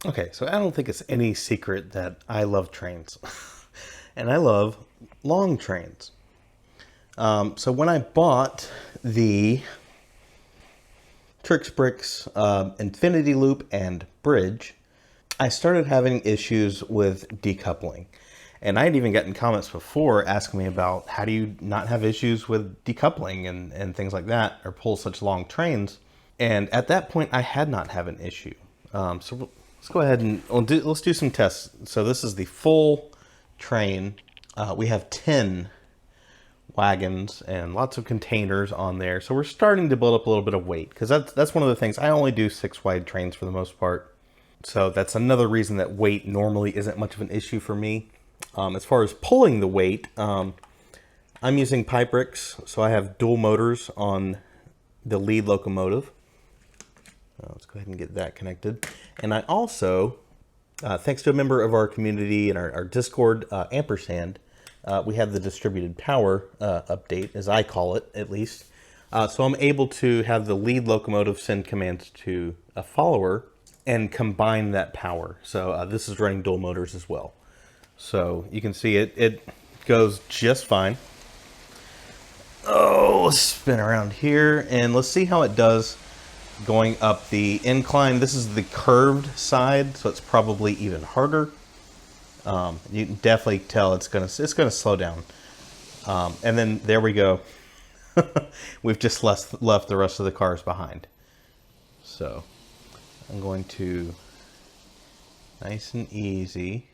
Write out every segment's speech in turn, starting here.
Okay, so I don't think it's any secret that I love trains. And I love long trains. So when I bought the PyBricks Infinity Loop and Bridge, I started having issues with decoupling. And I had even gotten comments before asking me about how do you not have issues with decoupling and things like that, or pull such long trains. And at that point, I had not have an issue. So let's go ahead and let's do some tests. So this is the full train. We have 10 wagons and lots of containers on there. So we're starting to build up a little bit of weight because that's one of the things. I only do 6 wide trains for the most part. So that's another reason that weight normally isn't much of an issue for me. As far as pulling the weight, I'm using PyBricks. So I have dual motors on the lead locomotive. Let's go ahead and get that connected. And I also, thanks to a member of our community and our Discord, Ampersand, we have the distributed power update, as I call it, at least. So I'm able to have the lead locomotive send commands to a follower and combine that power. So this is running dual motors as well. So you can see it goes just fine. Oh, let's spin around here and let's see how it does going up the incline. This is the curved side, so it's probably even harder. You can definitely tell it's gonna slow down. And then there we go. We've just left the rest of the cars behind. So I'm going to nice and easy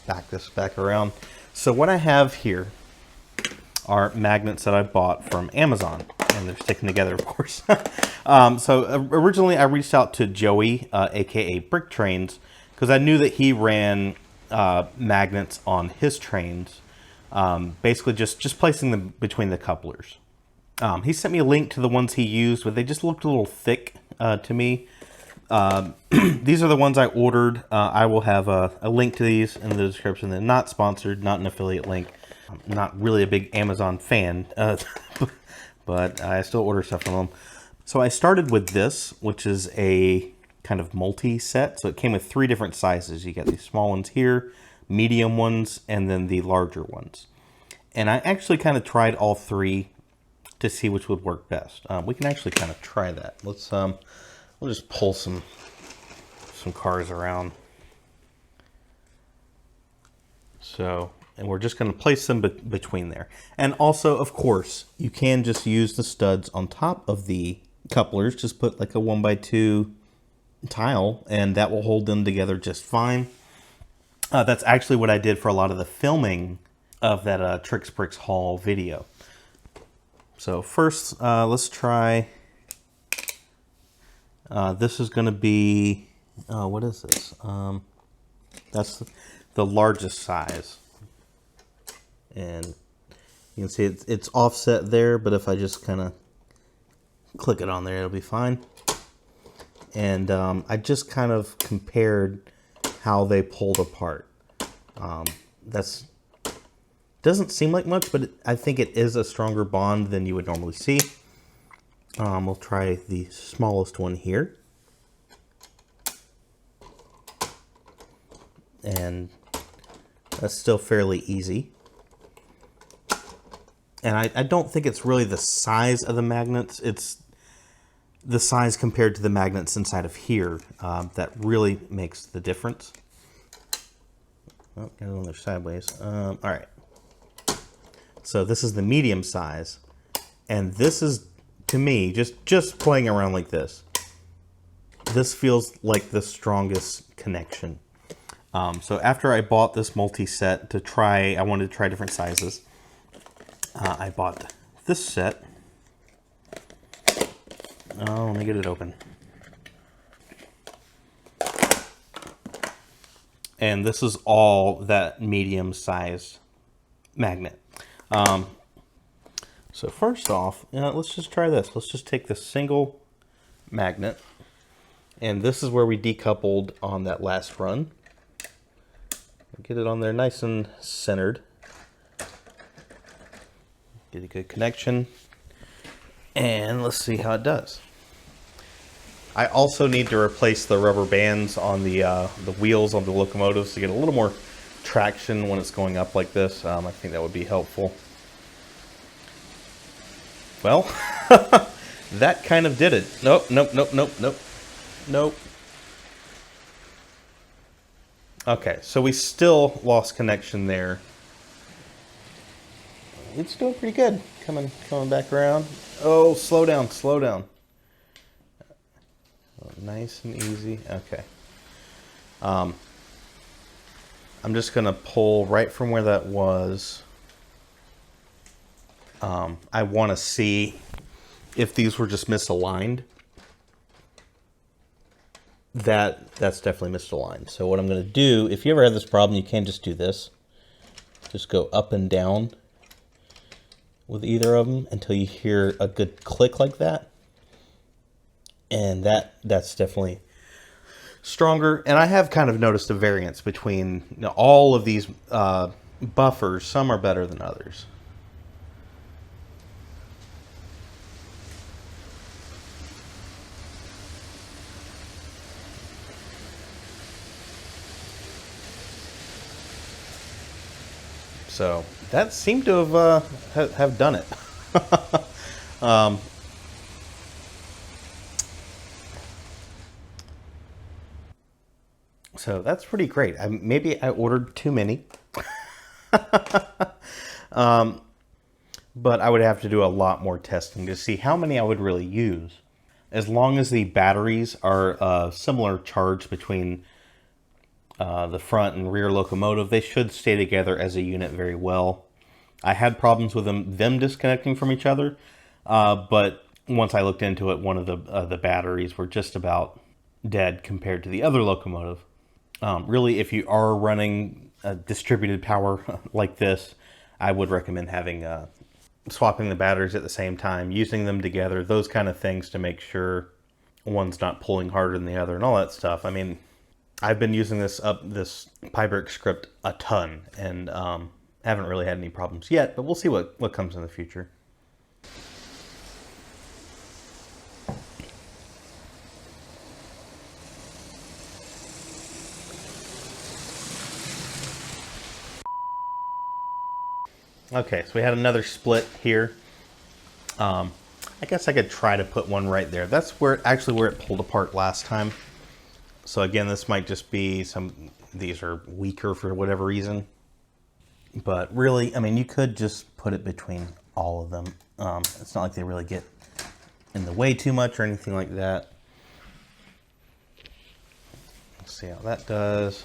back this back around. So what I have here are magnets that I bought from Amazon, and they're sticking together, of course. So originally I reached out to Joey, aka Brick Trains, because I knew that he ran magnets on his trains, basically just placing them between the couplers. He sent me a link to the ones he used, but they just looked a little thick to me. These are the ones I ordered. I will have a link to these in the description. They're not sponsored, not an affiliate link. I'm not really a big Amazon fan, but I still order stuff from them. So I started with this, which is a kind of multi-set. So it came with 3 different sizes. You got these small ones here, medium ones, and then the larger ones. And I actually kind of tried all 3 to see which would work best. We can actually kind of try that. Let's we'll just pull some cars around. So, and we're just going to place them between there. And also, of course, you can just use the studs on top of the couplers. Just put like a 1x2 tile, and that will hold them together just fine. That's actually what I did for a lot of the filming of that PyBricks haul video. So first, let's try. This is going to be, what is this? That's the largest size. And you can see it's offset there, but if I just kind of click it on there, it'll be fine. And I just kind of compared how they pulled apart. That's doesn't seem like much, but I think it is a stronger bond than you would normally see. We'll try the smallest one here. And that's still fairly easy. And I don't think it's really the size of the magnets. It's the size compared to the magnets inside of here that really makes the difference. Oh, got another sideways. All right. So this is the medium size. And this is, to me, just playing around like this, this feels like the strongest connection. So after I bought this multi-set to try, I wanted to try different sizes. I bought this set. Oh, let me get it open. And this is all that medium-sized magnet. So first off, let's just try this. Let's just take this single magnet. And this is where we decoupled on that last run. Get it on there nice and centered. Get a good connection. And let's see how it does. I also need to replace the rubber bands on the wheels on the locomotives to get a little more traction when it's going up like this. I think that would be helpful. Well, that kind of did it. Nope, nope, nope, nope, nope, nope. Okay, so we still lost connection there. It's doing pretty good. Coming back around. Oh, slow down, slow down. Oh, nice and easy. Okay. I'm just gonna pull right from where that was. I want to see if these were just misaligned. That's definitely misaligned. So what I'm going to do, if you ever have this problem, you can just do this. Just go up and down with either of them until you hear a good click like that. And that's definitely stronger. And I have kind of noticed a variance between, you know, all of these buffers. Some are better than others. So that seemed to have done it. So that's pretty great. Maybe I ordered too many. But I would have to do a lot more testing to see how many I would really use. As long as the batteries are similar charge between the front and rear locomotive, they should stay together as a unit very well. I had problems with them disconnecting from each other, but once I looked into it, one of the batteries were just about dead compared to the other locomotive. Really, if you are running distributed power like this, I would recommend having swapping the batteries at the same time, using them together, those kind of things to make sure one's not pulling harder than the other and all that stuff. I mean, I've been using this PyBricks script a ton and haven't really had any problems yet, but we'll see what comes in the future. Okay, so we had another split here. I guess I could try to put one right there. That's where it pulled apart last time. So again, this might just be these are weaker for whatever reason. But really, I mean, you could just put it between all of them. It's not like they really get in the way too much or anything like that. Let's see how that does.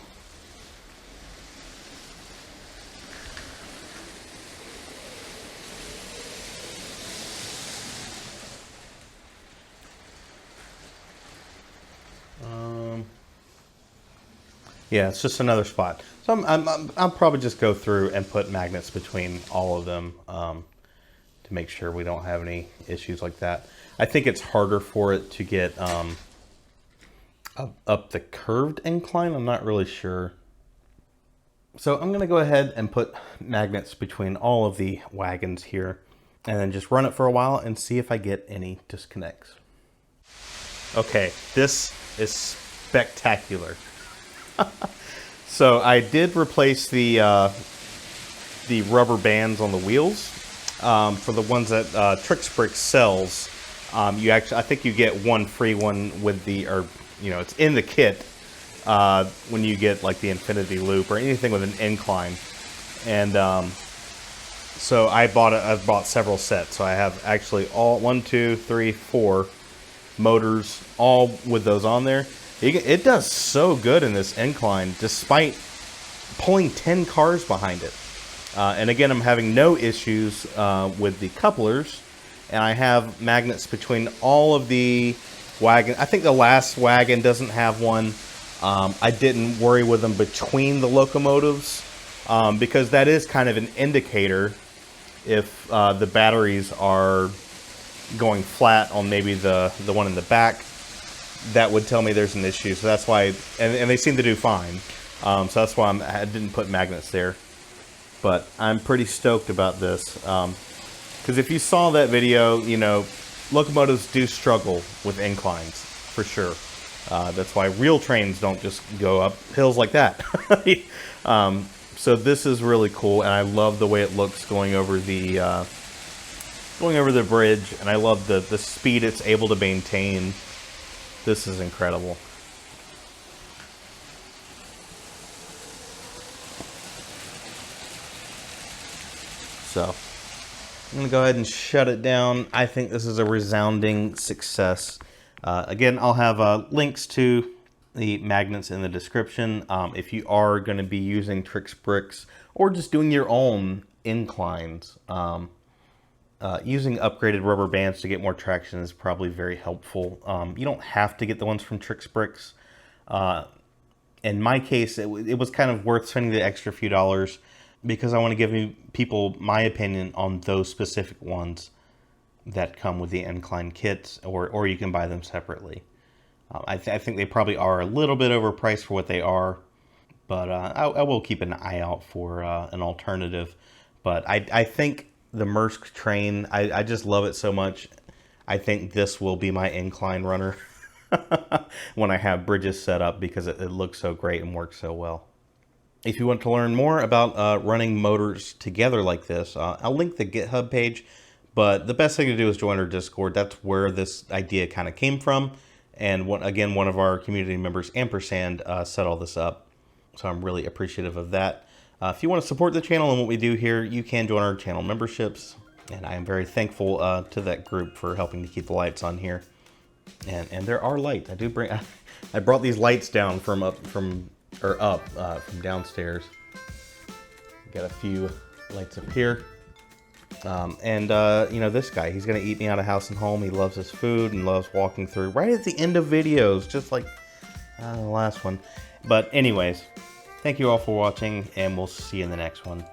Yeah, it's just another spot. So I'll probably just go through and put magnets between all of them to make sure we don't have any issues like that. I think it's harder for it to get up the curved incline. I'm not really sure. So I'm going to go ahead and put magnets between all of the wagons here and then just run it for a while and see if I get any disconnects. Okay, this is spectacular. So I did replace the rubber bands on the wheels. For the ones that PyBricks sells, I think you get one free one with it's in the kit when you get like the infinity loop or anything with an incline. And so I've bought several sets. So I have actually all 1, 2, 3, 4 motors, all with those on there. It does so good in this incline, despite pulling 10 cars behind it. And again, I'm having no issues with the couplers, and I have magnets between all of the wagons. I think the last wagon doesn't have one. I didn't worry with them between the locomotives because that is kind of an indicator if the batteries are going flat on maybe the one in the back. That would tell me there's an issue. So that's why, and they seem to do fine. So that's why I didn't put magnets there. But I'm pretty stoked about this. Because if you saw that video, locomotives do struggle with inclines. for sure. That's why real trains don't just go up hills like that. So this is really cool, and I love the way it looks going over the bridge, and I love the speed it's able to maintain. This is incredible. So I'm going to go ahead and shut it down. I think this is a resounding success. Again, I'll have links to the magnets in the description. If you are going to be using PyBricks or just doing your own inclines, using upgraded rubber bands to get more traction is probably very helpful. You don't have to get the ones from PyBricks. In my case, it was kind of worth spending the extra few dollars because I want to give people my opinion on those specific ones that come with the incline kits, or you can buy them separately. I think they probably are a little bit overpriced for what they are, but I will keep an eye out for an alternative. But I think the Maersk train, I just love it so much. I think this will be my incline runner when I have bridges set up because it looks so great and works so well. If you want to learn more about running motors together like this, I'll link the GitHub page, but the best thing to do is join our Discord. That's where this idea kind of came from. And again, one of our community members, Ampersand, set all this up. So I'm really appreciative of that. If you want to support the channel and what we do here, you can join our channel memberships. And I am very thankful to that group for helping to keep the lights on here. And there are lights. I brought these lights down from downstairs. Got a few lights up here. You know, this guy, he's going to eat me out of house and home. He loves his food and loves walking through right at the end of videos, just like the last one. But anyways, thank you all for watching, and we'll see you in the next one.